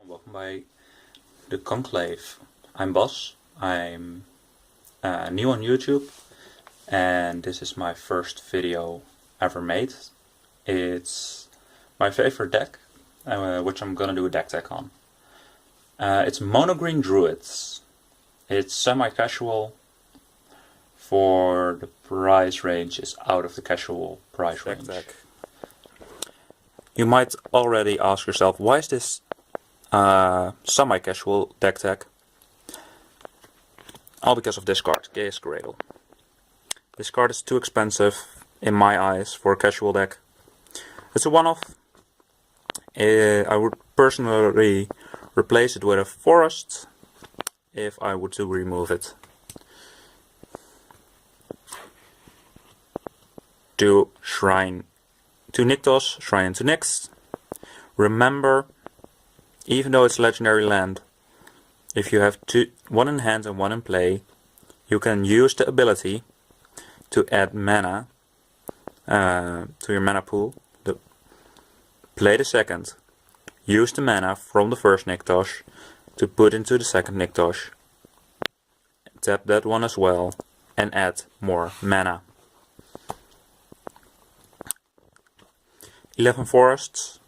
Welcome by the Conclave. I'm Bas. I'm new on YouTube, and this is my first video ever made. It's my favorite deck, which I'm gonna do a deck tag on. It's mono green Druids. It's semi-casual. For the price range is out of the casual price range. You might already ask yourself, why is this semi-casual deck tag? All because of this card, Gaea's Cradle. This card is too expensive in my eyes for a casual deck. It's a one-off. I would personally replace it with a forest if I were to remove it. To Shrine to Nykthos, Shrine to Nyx. Remember, even though it's legendary land, if you have one in hand and one in play, you can use the ability to add mana to your mana pool. Play the second, use the mana from the first Nykthos to put into the second Nykthos. Tap that one as well and add more mana. 11 forests.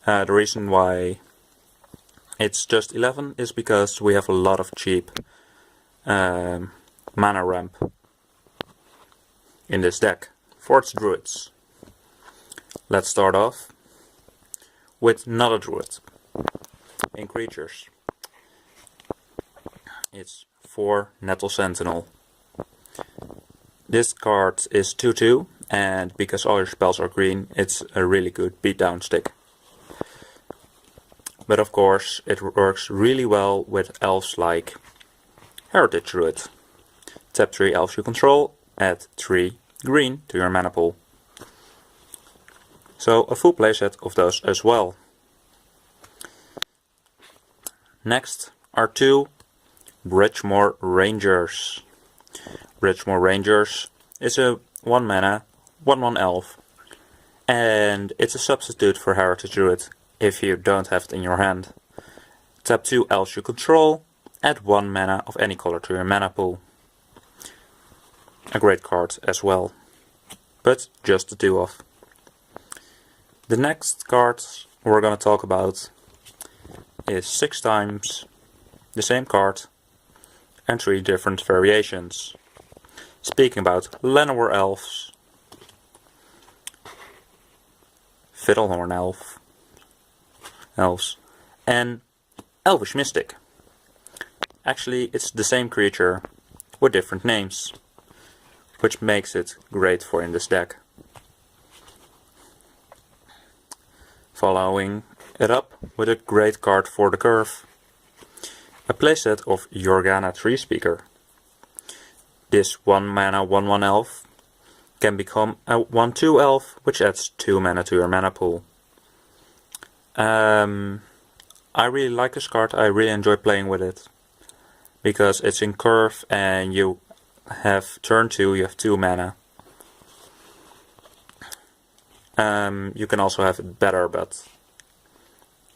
The reason why it's just 11 is because we have a lot of cheap mana ramp in this deck for its druids. Let's start off with not a druid. In creatures, it's 4 Nettle Sentinel. This card is 2/2. And because all your spells are green, it's a really good beatdown stick. But of course, it works really well with elves like Heritage Druid. Tap 3 elves you control, add 3 green to your mana pool. So a full playset of those as well. Next are 2 Bridgemore Rangers. Bridgemore Rangers is a 1 mana 1/1 elf, and it's a substitute for Heritage Druid if you don't have it in your hand. Tap 2 elves you control, add 1 mana of any color to your mana pool. A great card as well, but just the 2 of. The next card we're gonna talk about is 6 times the same card and 3 different variations. Speaking about Llanowar elves, Fiddlehorn elves, and Elvish Mystic. Actually, it's the same creature with different names, which makes it great for in this deck. Following it up with a great card for the curve, a playset of Yorgana Treespeaker. This 1 mana 1/1 elf can become a 1/2 elf, which adds 2 mana to your mana pool. I really like this card. I really enjoy playing with it because it's in curve and you have turn 2, you have 2 mana. You can also have it better, but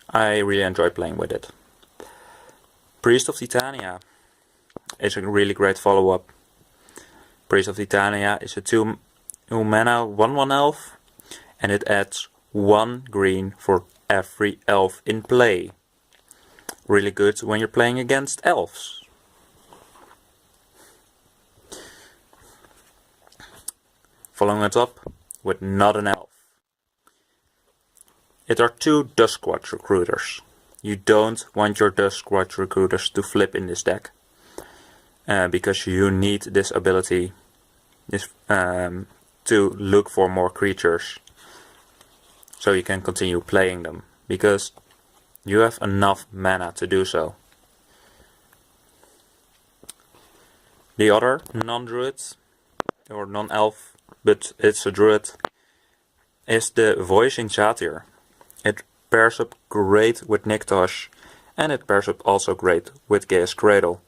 I really enjoy playing with it. Priest of Titania is a really great follow-up. Priest of Titania is a 2 mana 1/1 elf, and it adds 1 green for every elf in play. Really good when you're playing against elves. Following it up with not an elf. It are 2 Duskwatch recruiters. You don't want your Duskwatch recruiters to flip in this deck, because you need this ability to look for more creatures so you can continue playing them, because you have enough mana to do so. The other non-druid or non-elf, but it's a druid, is the Voicing Satyr. It pairs up great with Nykthos, and it pairs up also great with Gaea's Cradle.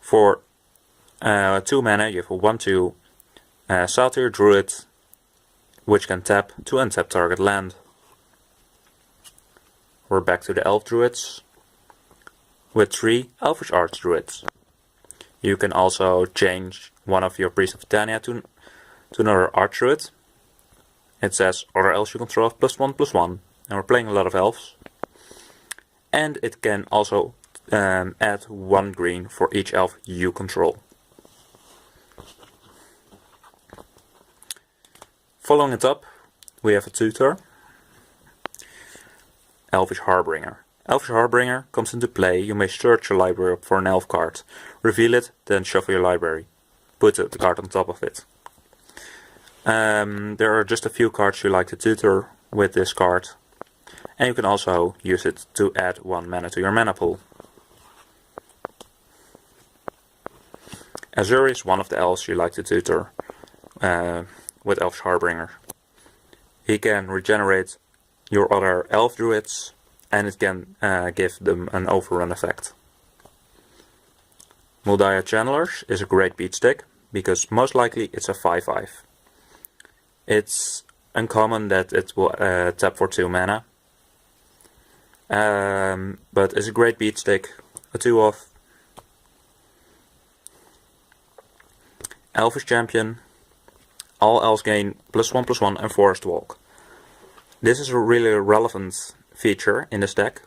For 2 mana you have a 1/2 Satyr Druid, which can tap to untap target land. we're back to the Elf Druids with 3 Elfish Archdruids. You can also change one of your Priests of Titania to another Archdruid. It says other elves you control have +1/+1, and we're playing a lot of elves. And it can also add 1 green for each elf you control. Following it up, we have a tutor, Elfish Harbinger. Elfish Harbinger comes into play. You may search your library up for an elf card, reveal it, then shuffle your library. Put the card on top of it. There are just a few cards you like to tutor with this card, and you can also use it to add 1 mana to your mana pool. Azure is one of the elves you like to tutor with Elfish Harbinger. He can regenerate your other elf druids, and it can give them an overrun effect. Muldia Channelers is a great beat stick, because most likely it's a 5/5. It's uncommon that it will tap for 2 mana, but it's a great beat stick, a 2-off. Elfish Champion. All elves gain +1/+1 and Forest Walk. This is a really relevant feature in this deck,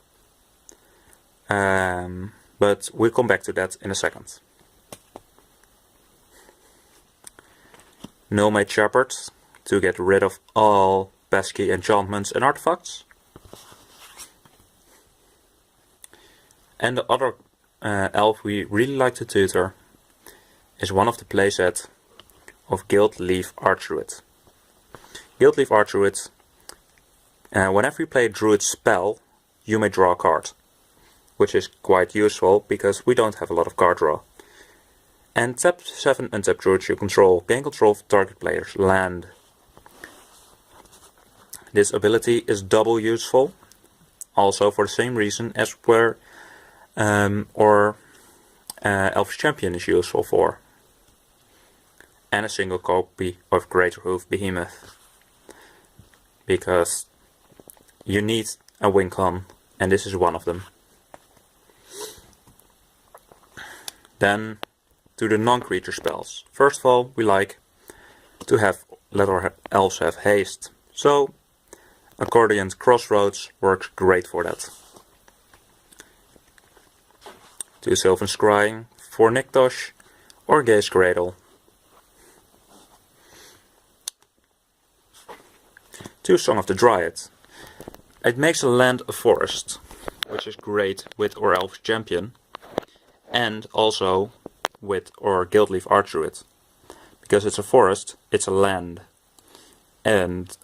but we'll come back to that in a second. Nomade Shepherd, to get rid of all pesky enchantments and artifacts. And the other elf we really like to tutor is one of the playset of Guildleaf Archdruid. Guildleaf Archdruid, whenever you play a druid spell, you may draw a card, which is quite useful because we don't have a lot of card draw. And tap 7 untap druids you control, gain control of target player's land. This ability is double useful, also for the same reason as where Elfish Champion is useful for. And a single copy of Greater Hoof Behemoth, because you need a win con, and this is one of them. Then to the non-creature spells. First of all, we like to let our elves have haste, so Accordion's Crossroads works great for that. 2 Sylvan Scrying for Niktosh or Gaze Cradle. 2 Song of the Dryad. It makes a land a forest, which is great with our Elfish Champion, and also with our Guildleaf Archdruid. Because it's a forest, it's a land, and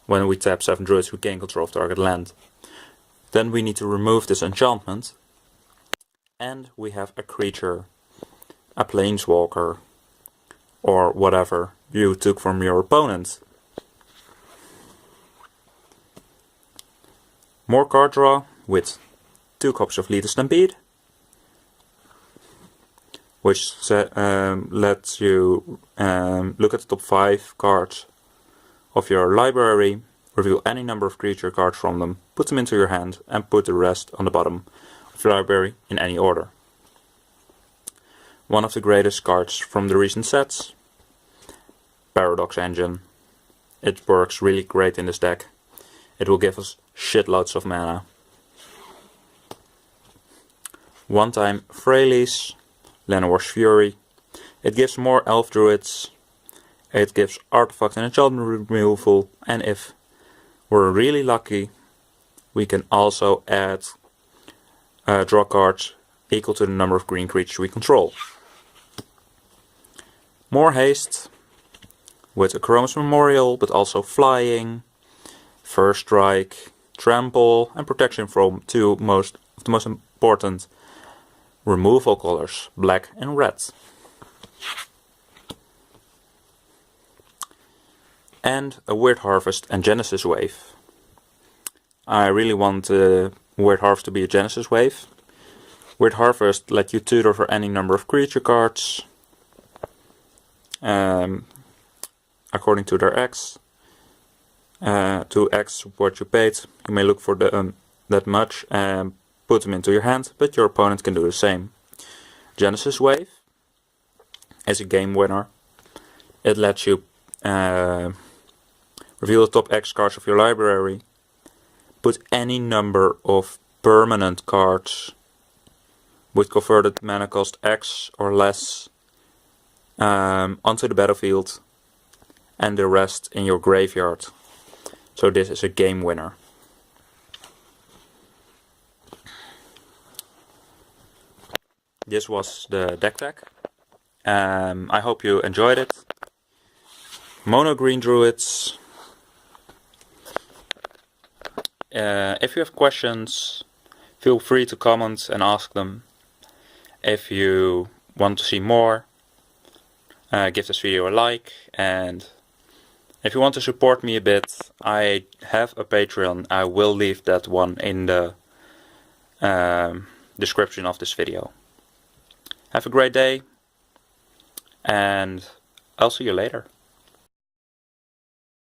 when we tap 7 druids we gain control of target land. Then we need to remove this enchantment, and we have a creature, a planeswalker, or whatever you took from your opponent. More card draw with 2 copies of Lethal Stampede, which lets you look at the top 5 cards of your library, reveal any number of creature cards from them, put them into your hand, and put the rest on the bottom of your library in any order. One of the greatest cards from the recent sets, Paradox Engine. It works really great in this deck. It will give us shitloads of mana. 1-time Freyalise, Lenore's Fury. It gives more elf druids. It gives artifact and enchantment removal, and if we're really lucky, we can also add draw cards equal to the number of green creatures we control. More haste with a Chrome's Memorial, but also flying, First Strike, Trample, and protection from 2 of the most important removal colors, black and red. And a Weird Harvest and Genesis Wave. I really want Weird Harvest to be a Genesis Wave. Weird Harvest let you tutor for any number of creature cards, according to their X. to X what you paid. You may look for that much and put them into your hand, but your opponent can do the same. Genesis Wave is a game winner. It lets you reveal the top X cards of your library, put any number of permanent cards with converted mana cost X or less onto the battlefield, and the rest in your graveyard. So this is a game winner. This was the deck tag. I hope you enjoyed it. Mono green druids. If you have questions, feel free to comment and ask them. If you want to see more, give this video a like, and if you want to support me a bit, I have a Patreon. I will leave that one in the description of this video. Have a great day, and I'll see you later.